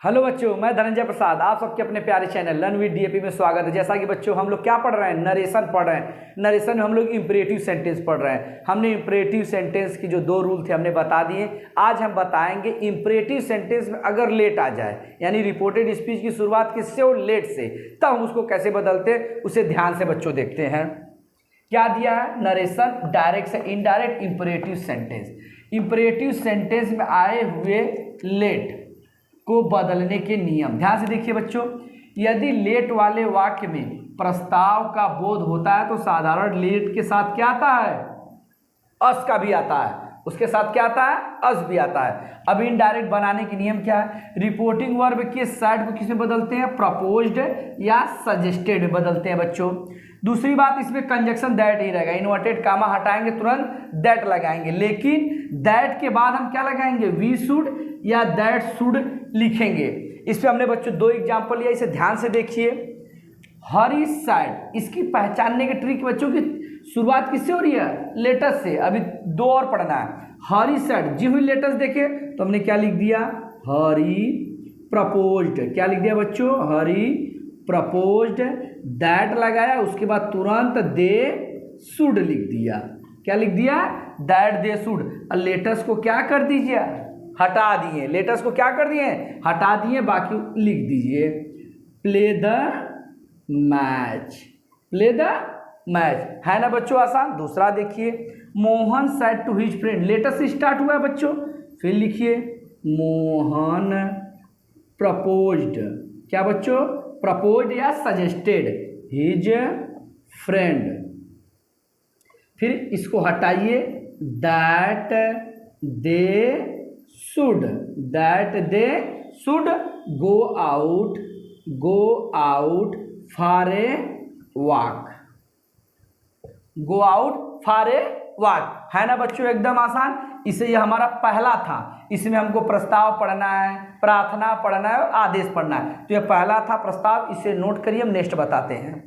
Hello बच्चों, मैं धनंजय प्रसाद आप सबके अपने प्यारे चैनल लर्न विद डीएपी में स्वागत है। जैसा कि बच्चों हम लोग क्या पढ़ रहे हैं, नरेशन पढ़ रहे हैं। नरेशन में हम लोग इंपरेटिव सेंटेंस पढ़ रहे हैं। हमने इंपरेटिव सेंटेंस की जो 2 रूल थे हमने बता दिए। आज हम बताएंगे इंपरेटिव सेंटेंस में अगर लेट आ जाए, यानी रिपोर्टेड स्पीच की शुरुआत किससे हो, लेट से, तब हम उसको कैसे बदलते हैं उसे ध्यान से बच्चों देखते हैं। क्या दिया है, नरेशन, डायरेक्ट से indirect, imperative sentence. Imperative sentence में आए हुए लेट को बदलने के नियम ध्यान से देखिए बच्चों। यदि लेट वाले वाक्य में प्रस्ताव का बोध होता है तो साधारण लेट के साथ क्या आता है, अस का भी आता है। उसके साथ क्या आता है, अस भी आता है। अब इनडायरेक्ट बनाने के नियम क्या है, रिपोर्टिंग वर्ब के साइड को किस में बदलते हैं, प्रपोज्ड या सजेस्टेड में बदलते हैं बच्चों। दूसरी बात, इसमें कंजक्शन दैट ही रहेगा। इन्वर्टेड कामा हटाएंगे, तुरंत दैट लगाएंगे, लेकिन दैट के बाद हम क्या लगाएंगे, वी शुड या दैट शुड लिखेंगे। इस पे हमने बच्चों 2 एग्जाम्पल लिया, इसे ध्यान से देखिए। हर इज सैड, इसकी पहचानने के ट्रिक बच्चों की शुरुआत किससे हो रही है, लेटस से। अभी 2 और पढ़ना है। हर इज सैड, जी हुई लेटस देखे तो हमने क्या लिख दिया, हरी प्रपोज्ड। क्या लिख दिया बच्चों, हरी प्रपोज्ड, दैट लगाया, उसके बाद तुरंत दे शुड लिख दिया। क्या लिख दिया, दैट दे शुड। और लेटस को क्या कर दीजिए, हटा दिए। लेटस को क्या कर दिए, हटा दिए, बाकी लिख दीजिए play the match. Play the match है ना बच्चों, आसान। दूसरा देखिए, Mohan said to his friend, let's से स्टार्ट हुआ है बच्चों, फिर लिखिए मोहन प्रपोज्ड। क्या बच्चों, प्रपोज्ड या सजेस्टेड हिज फ्रेंड। फिर इसको हटाइए, that they should, that they should go out for a walk. Go out for a walk है ना बच्चों, एकदम आसान। इसे ये हमारा पहला था। इसमें हमको प्रस्ताव पढ़ना है, प्रार्थना पढ़ना है और आदेश पढ़ना है। तो ये पहला था प्रस्ताव, इसे नोट करिए, हम नेक्स्ट बताते हैं।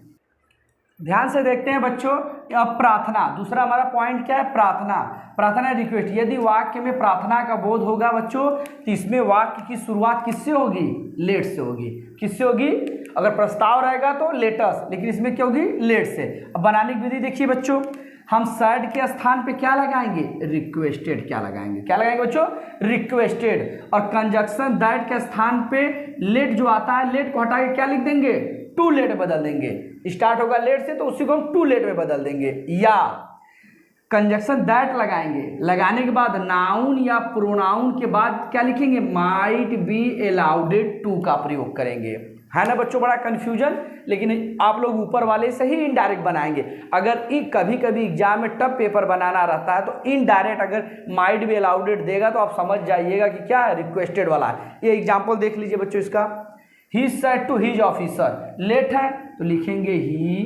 ध्यान से देखते हैं बच्चों। अब प्रार्थना, दूसरा हमारा पॉइंट क्या है, प्रार्थना। प्रार्थना रिक्वेस्ट, यदि वाक्य में प्रार्थना का बोध होगा बच्चों तो इसमें वाक्य की शुरुआत किससे होगी, लेट से होगी। किससे होगी, अगर प्रस्ताव रहेगा तो लेटस, लेकिन इसमें क्या होगी, लेट से। अब बनाने की विधि देखिए बच्चों, हम सैड के स्थान पे क्या लगाएंगे, रिक्वेस्टेड। क्या लगाएंगे, क्या लगाएंगे बच्चों, रिक्वेस्टेड। और कंजक्शन दैट के स्थान पे लेट जो आता है, लेट को हटा के क्या लिख देंगे, टू लेट बदल देंगे। स्टार्ट होगा लेट से तो उसी को हम टू लेट में बदल देंगे। या कंजक्शन दैट लगाएंगे, लगाने के बाद नाउन या प्रोनाउन के बाद क्या लिखेंगे, माइट बी अलाउडेड टू का प्रयोग करेंगे। है ना बच्चों, बड़ा कंफ्यूजन, लेकिन आप लोग ऊपर वाले से ही इनडायरेक्ट बनाएंगे। अगर कभी कभी एग्जाम में टफ पेपर बनाना रहता है तो इनडायरेक्ट अगर माइट बी अलाउडेड देगा तो आप समझ जाइएगा कि क्या है, रिक्वेस्टेड वाला है। ये एग्जाम्पल देख लीजिए बच्चों इसका। He said to his officer, let है तो लिखेंगे ही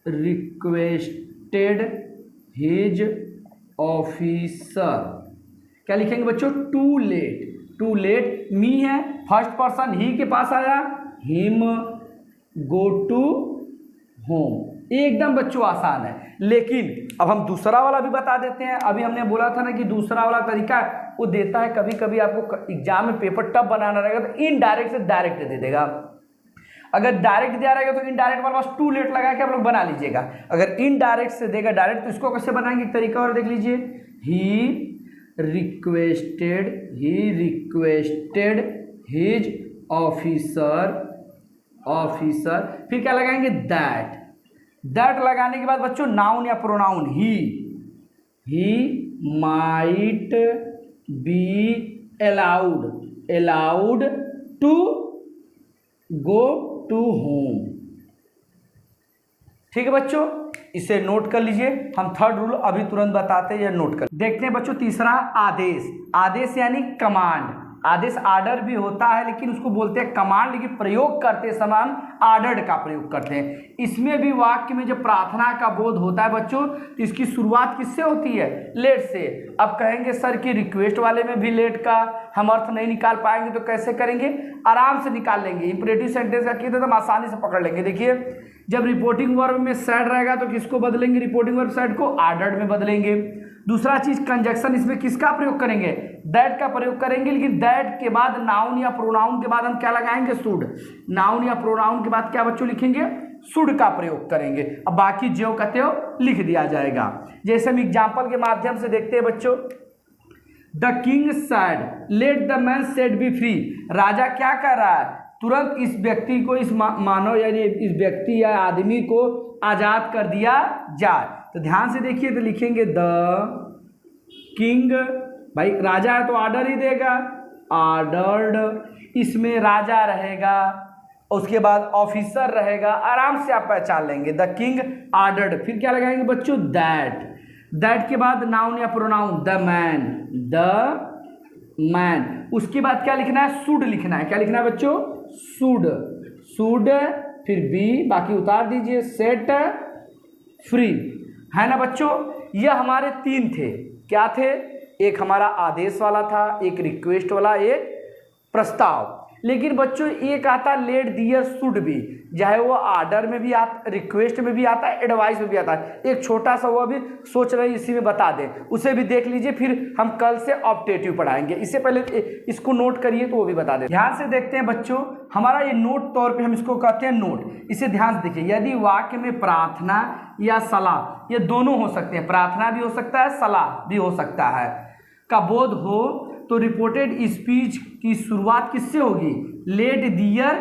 रिक्वेस्टेड हिज ऑफिसर। क्या लिखेंगे बच्चों, टू लेट। टू लेट, मी है, फर्स्ट पर्सन ही के पास आया, हिम गो टू होम। एकदम बच्चों आसान है। लेकिन अब हम दूसरा वाला भी बता देते हैं। अभी हमने बोला था ना कि दूसरा वाला तरीका वो देता है, कभी कभी आपको एग्जाम में पेपर टफ बनाना रहेगा तो इनडायरेक्ट से डायरेक्ट दे देगा। अगर डायरेक्ट दिया रहेगा तो इनडायरेक्ट वाला बस टू लेट लगा के आप लोग बना लीजिएगा। अगर इनडायरेक्ट से देगा डायरेक्ट तो इसको कैसे बनाएंगे, एक तरीका और देख लीजिए। ही रिक्वेस्टेड हिज ऑफिसर, फिर क्या लगाएंगे, दैट। दैट लगाने के बाद बच्चों नाउन या pronoun, he might be allowed to go to home. ठीक है बच्चों, इसे नोट कर लीजिए। हम थर्ड रूल अभी तुरंत बताते हैं, नोट कर देखते हैं बच्चों। तीसरा, आदेश। आदेश यानी कमांड। आदेश आर्डर भी होता है लेकिन उसको बोलते हैं कमांड, लेकिन प्रयोग करते समय हम आर्डर्ड का प्रयोग करते हैं। इसमें भी वाक्य में जब प्रार्थना का बोध होता है बच्चों तो इसकी शुरुआत किससे होती है, लेट से। अब कहेंगे सर कि रिक्वेस्ट वाले में भी लेट का हम अर्थ नहीं निकाल पाएंगे तो कैसे करेंगे, आराम से निकाल लेंगे। इंपरेटिव सेंटेंस का किए तो हम आसानी से पकड़ लेंगे। देखिए, जब रिपोर्टिंग वर्ब में सैड रहेगा तो किसको बदलेंगे, रिपोर्टिंग वर्ब सैड को आर्डर्ड में बदलेंगे। दूसरा चीज कंजक्शन, इसमें किसका प्रयोग करेंगे, दैट का प्रयोग करेंगे, लेकिन दैट के बाद नाउन या प्रोनाउन के बाद हम क्या लगाएंगे, शुड। नाउन या प्रोनाउन के बाद क्या बच्चों लिखेंगे, शुड का प्रयोग करेंगे। अब बाकी ज्यों का त्यों लिख दिया जाएगा। जैसे हम एग्जाम्पल के माध्यम से देखते हैं बच्चों, the king said let the man set be free. राजा क्या कर रहा है, तुरंत इस व्यक्ति को, इस मानव यानी इस व्यक्ति या आदमी को आजाद कर दिया जाए। तो ध्यान से देखिए, तो लिखेंगे द किंग, भाई राजा है तो ऑर्डर ही देगा, ऑर्डर्ड, इसमें राजा रहेगा, उसके बाद ऑफिसर रहेगा, आराम से आप पहचान लेंगे। द किंग ऑर्डर्ड, फिर क्या लगाएंगे बच्चों, दैट। दैट के बाद नाउन या pronoun, the man, the man. उसके बाद क्या लिखना है, शुड लिखना है। क्या लिखना है बच्चों, शुड, शुड, फिर बी, बाकी उतार दीजिए, सेट फ्री, है ना बच्चों। यह हमारे तीन थे, क्या थे, एक हमारा आदेश वाला था, एक रिक्वेस्ट वाला, एक प्रस्ताव। लेकिन बच्चों एक आता लेट दियर शुड भी, चाहे वो आर्डर में भी आता, रिक्वेस्ट में भी आता है, एडवाइस में भी आता है। एक छोटा सा वो भी सोच रहे इसी में बता दें, उसे भी देख लीजिए, फिर हम कल से ऑप्टेटिव पढ़ाएंगे। इससे पहले इसको नोट करिए तो वो भी बता दें। ध्यान से देखते हैं बच्चों, हमारा ये नोट तौर पे हम इसको कहते हैं नोट। इसे ध्यान से देखिए, यदि वाक्य में प्रार्थना या सलाह, ये दोनों हो सकते हैं, प्रार्थना भी हो सकता है, सलाह भी हो सकता है, का बोध हो, तो रिपोर्टेड स्पीच की शुरुआत किससे होगी, लेट दियर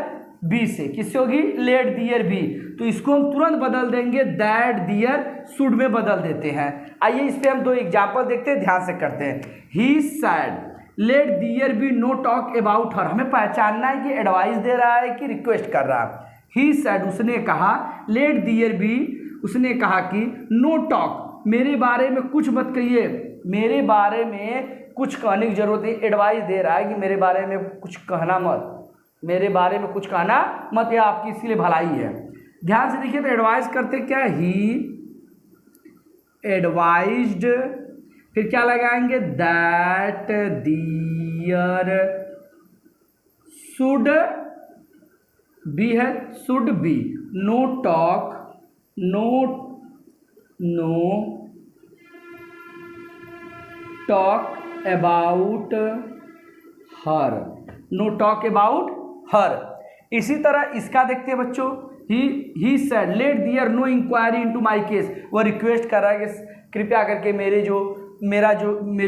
बी से। किससे होगी, लेट दियर बी। तो इसको हम तुरंत बदल देंगे, दैट दियर शुड में बदल देते हैं। आइए इस पे हम दो एग्जाम्पल देखते हैं, ध्यान से करते हैं। He said let there be no talk about her. हमें पहचानना है कि एडवाइस दे रहा है कि रिक्वेस्ट कर रहा है। ही सैड, उसने कहा, लेट दियर बी, उसने कहा कि नो टॉक, मेरे बारे में कुछ मत कहिए, मेरे बारे में कुछ कहने की जरूरत नहीं। एडवाइस दे रहा है कि मेरे बारे में कुछ कहना मत, मेरे बारे में कुछ कहना मत, या आपकी इसलिए भलाई है। ध्यान से देखिए, तो एडवाइस करते क्या, ही एडवाइज्ड, फिर क्या लगाएंगे, दैट दियर शुड बी है, should be no talk, no talk about her, no talk about her. इसी तरह इसका देखते हैं बच्चों, he said let there no inquiry into my case. वह रिक्वेस्ट कर रहा है कि कृपया करके मेरे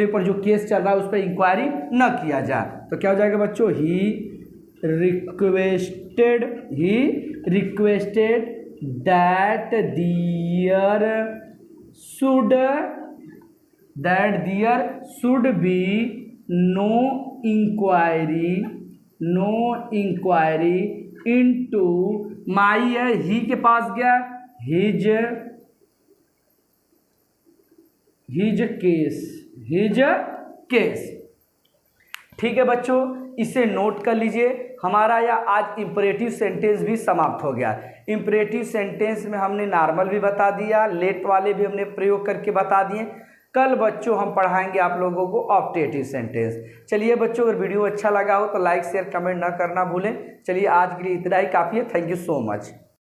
ऊपर जो केस चल रहा है उस पर इंक्वायरी न किया जाए। तो क्या हो जाएगा बच्चों, he requested that there should be no inquiry into my है, ही के पास गया, हिज केस। ठीक है बच्चों, इसे नोट कर लीजिए। हमारा यह आज इंपरेटिव सेंटेंस भी समाप्त हो गया। इंपरेटिव सेंटेंस में हमने नॉर्मल भी बता दिया, लेट वाले भी हमने प्रयोग करके बता दिए। कल बच्चों हम पढ़ाएंगे आप लोगों को ऑप्टेटिव सेंटेंस। चलिए बच्चों, अगर वीडियो अच्छा लगा हो तो लाइक शेयर कमेंट ना करना भूलें। चलिए आज के लिए इतना ही काफ़ी है। Thank you so much.